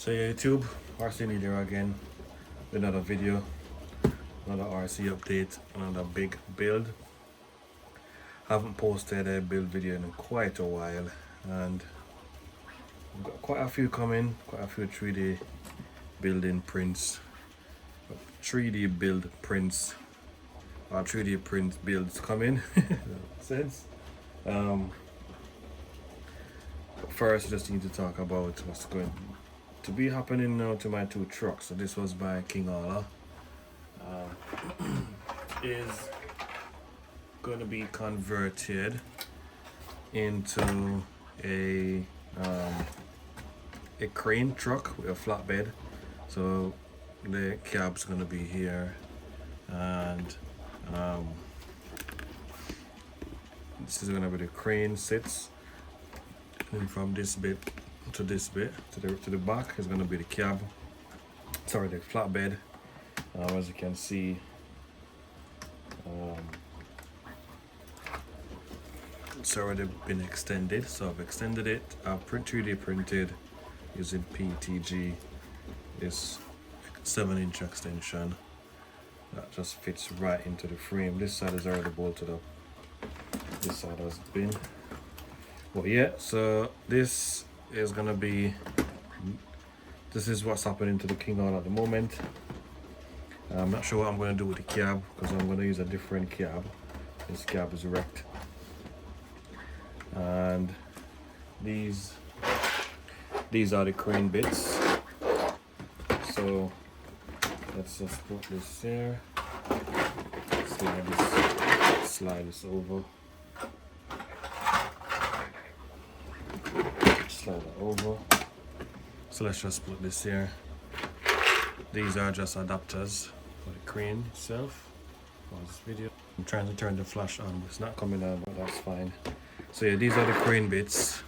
So yeah, YouTube, RC Leader again with another video, another RC update, another big build. Haven't posted a build video in quite a while, and I've got quite a few coming, quite a few 3D building prints, 3D build prints, or 3D print builds coming. Sense. First, just need to talk about what's going to be happening now to my two trucks. So this was by King Ola. Is going to be converted into a crane truck with a flatbed. So the cab's going to be here, and this is going to be the crane sits. And from this bit to this bit to the back is going to be the cab, sorry, the flatbed. As you can see, it's already been extended, so I've extended it. I've 3D printed using PTG this 7-inch extension that just fits right into the frame. This side is already bolted up, this side has been. Well, yeah, so this is gonna be, this is what's happening to the King Ola at the moment. I'm not sure what I'm gonna do with the cab, because I'm gonna use a different cab. This cab is wrecked, and these are the crane bits. So let's just put this here, slide this over. Slide it over. So let's just put this here. These are just adapters for the crane itself. Pause this video. I'm trying to turn the flash on, it's not coming on, but that's fine. So yeah, these are the crane bits.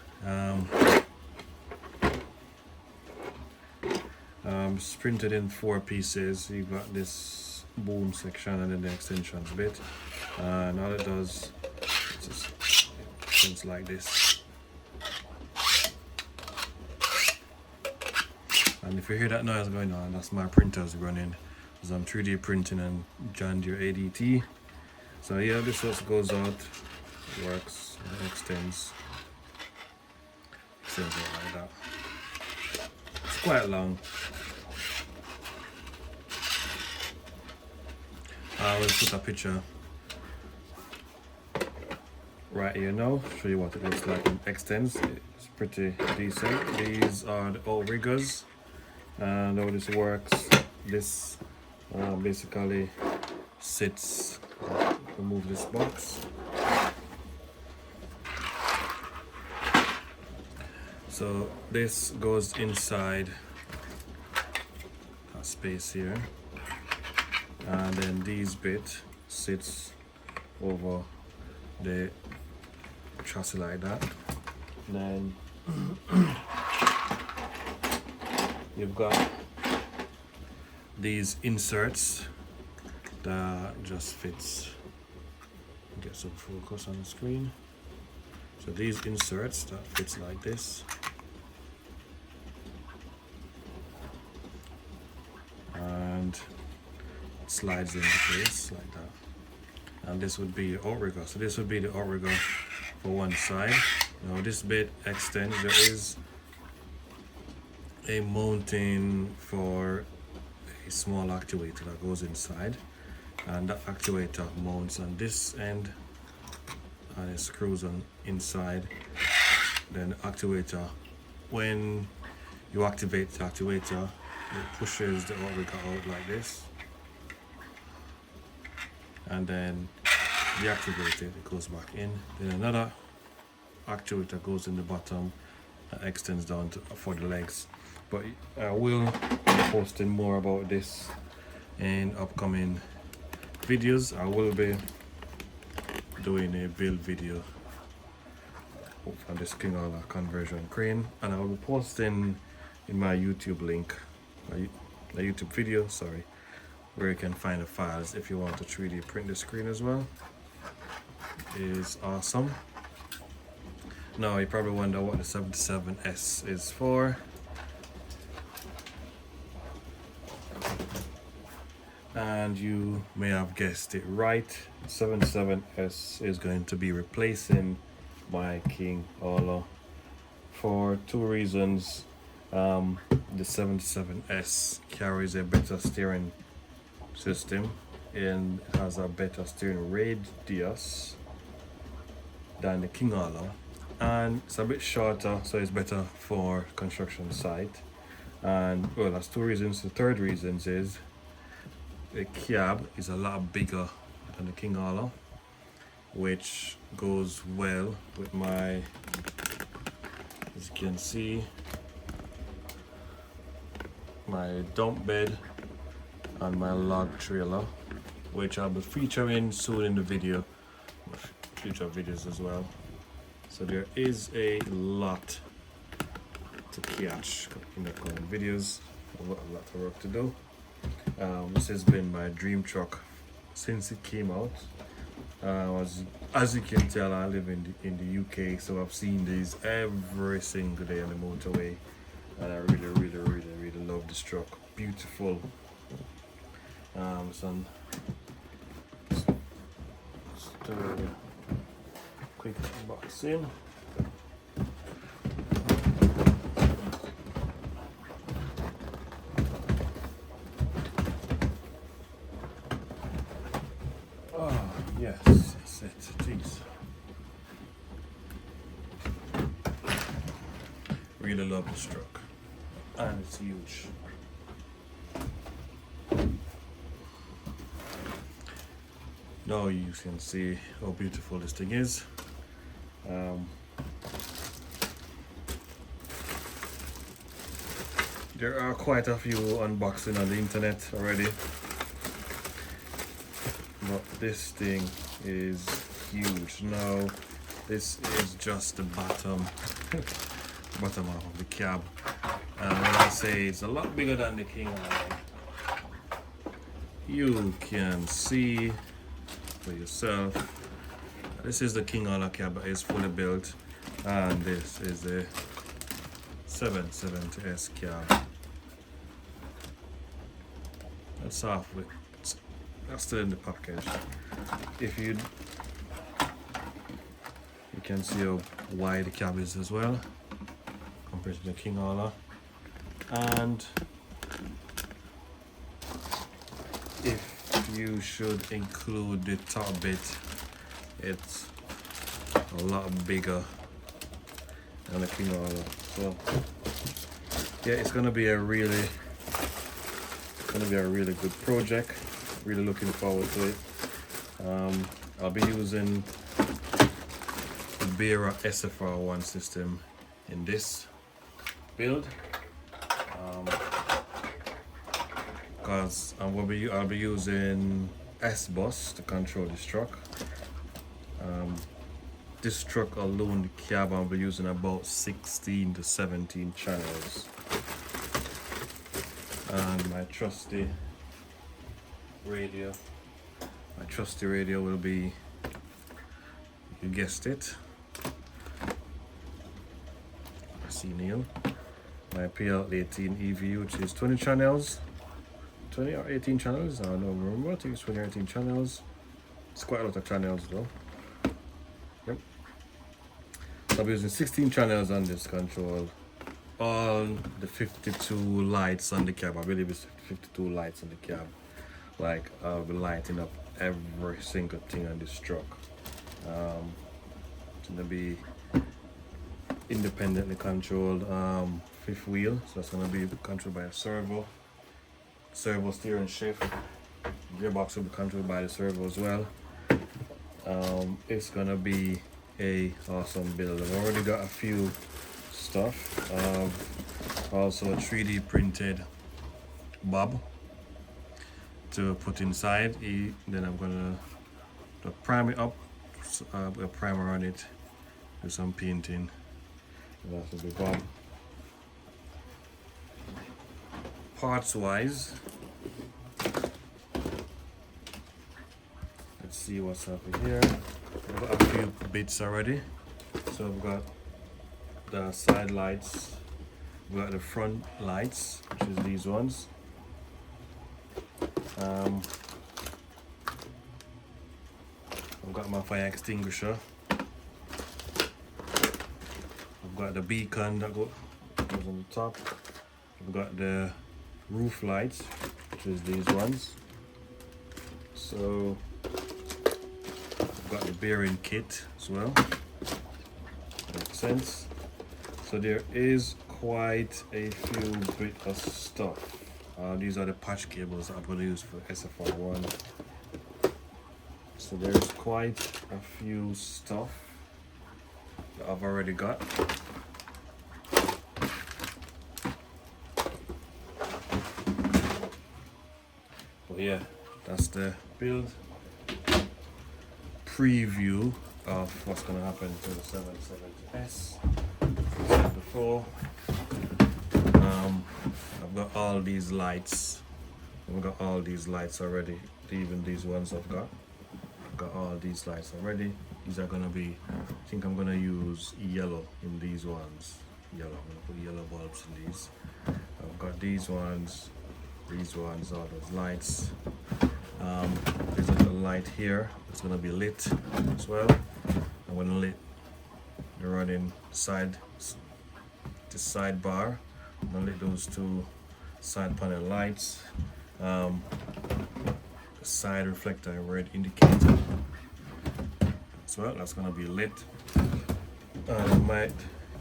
It's printed in 4 pieces. You've got this boom section and then the extensions bit, and all it does is just things like this. And if you hear that noise going on, that's my printers running, because I'm 3D printing and John Deere ADT. So yeah, this just goes out, it works, it extends out like that. It's quite long. I will put a picture right here now, show you what it looks like. It extends, it's pretty decent. These are the outriggers. And how this works, this basically sits, remove this box. So this goes inside a space here, and then these bit sits over the chassis like that. And then you've got these inserts that just fits. Get some focus on the screen. So these inserts that fits like this, and it slides into place like that. And this would be the outrigger. So this would be the outrigger for one side. Now this bit extends. There is a mounting for a small actuator that goes inside, and that actuator mounts on this end and it screws on inside. Then the actuator, when you activate the actuator, it pushes the outrigger out like this, and then deactivate it, it goes back in. Then another actuator goes in the bottom and extends down for the legs. But I will be posting more about this in upcoming videos. I will be doing a build video on this King Ola conversion crane, and I will be posting in my YouTube link, my YouTube video, sorry, where you can find the files if you want to 3D print the screen as well. It is awesome. Now you probably wonder what the 77S is for. And you may have guessed it right, 77S is going to be replacing my King Ola for two reasons. The 77S carries a better steering system and has a better steering radius than the King Ola, and it's a bit shorter, so it's better for construction site. And well, that's two reasons. The third reason is the cab is a lot bigger than the King Ola, which goes well with my, as you can see, my dump bed and my log trailer, which I'll be featuring soon in the video, future videos as well. So there is a lot to catch in the coming videos, a lot of work to do. This has been my dream truck since it came out. As you can tell, I live in the UK, so I've seen these every single day on the motorway, and I really love this truck. Beautiful. Some quick box in. Yes, that's it. Jeez. Really love this truck, and it's huge. Now you can see how beautiful this thing is. There are quite a few unboxing on the internet already, but this thing is huge. Now this is just the bottom bottom half of the cab, and when I say it's a lot bigger than the King Ola, you can see for yourself. This is the King Ola cab that is fully built, and this is the 770S cab. That's off with, that's still in the package. If you can see how wide the cab is as well compared to the King Ola, and if you should include the top bit, it's a lot bigger than the King Ola. So yeah, it's gonna be a really good project. Really looking forward to it. I'll be using the Bera SFR1 system in this build, because I'll be using S-Bus to control this truck. This truck alone, the cab, I'll be using about 16 to 17 channels, and my trusty radio. My trusty radio will be, you guessed it, see Neil. My PL18 EV, which is 20 channels, 20 or 18 channels, I don't remember. I think it's 20 or 18 channels. It's quite a lot of channels though. Yep. So I'll be using 16 channels on this control. All the 52 lights on the cab, I believe it's 52 lights on the cab. Like, I'll be lighting up every single thing on this truck. It's gonna be independently controlled fifth wheel, so that's gonna be controlled by a servo steering shift. Gearbox will be controlled by the servo as well. It's gonna be a awesome build. I've already got a few stuff. Also a 3D printed bob to put inside. Then I'm gonna prime it up, put a primer on it, do some painting, and that will be bob. Parts wise, let's see what's up here. I've got a few bits already. So I've got the side lights, we've got the front lights, which is these ones. I've got my fire extinguisher. I've got the beacon that goes on the top. I've got the roof lights, which is these ones. So I've got the bearing kit as well. Makes sense. So there is quite a few bit of stuff. These are the patch cables that I'm going to use for SFR1. So there's quite a few stuff that I've already got. But yeah, that's the build preview of what's going to happen to the 770S. As I said before, I've got all these lights. I've got all these lights already. Even these ones I've got all these lights already. These are gonna be, I think I'm gonna use yellow in these ones. Yellow, I'm gonna put yellow bulbs in these. I've got these ones, all those lights. There's a little light here. It's gonna be lit as well. I'm gonna lit the running side, the sidebar. I'm gonna lit those two side panel lights. The side reflector and red indicator as well. That's gonna be lit. And I might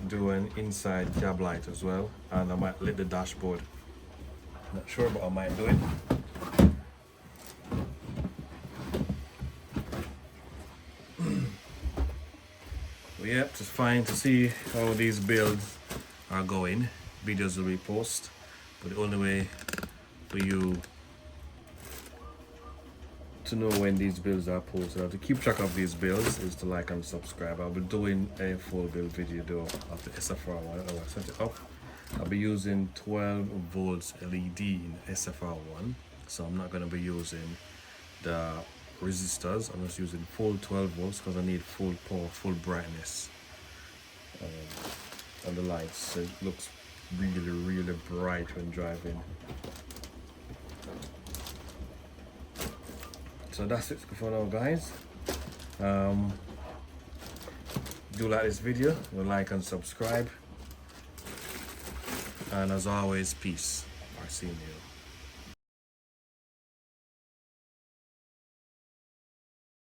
do an inside cab light as well, and I might lit the dashboard. Not sure, but I might do it. But yeah, just fine to see how these builds are going. Videos will be posted, but the only way for you to know when these builds are posted, to keep track of these builds, is to like and subscribe. I'll be doing a full build video though of the SFR1. I'll set it up. I'll be using 12 volts LED in SFR1, so I'm not going to be using the resistors. I'm just using full 12 volts because I need full power, full brightness on the lights, so it looks really bright when driving. So that's it for now, guys. Do like this video, like and subscribe, and as always, peace. I'll see you.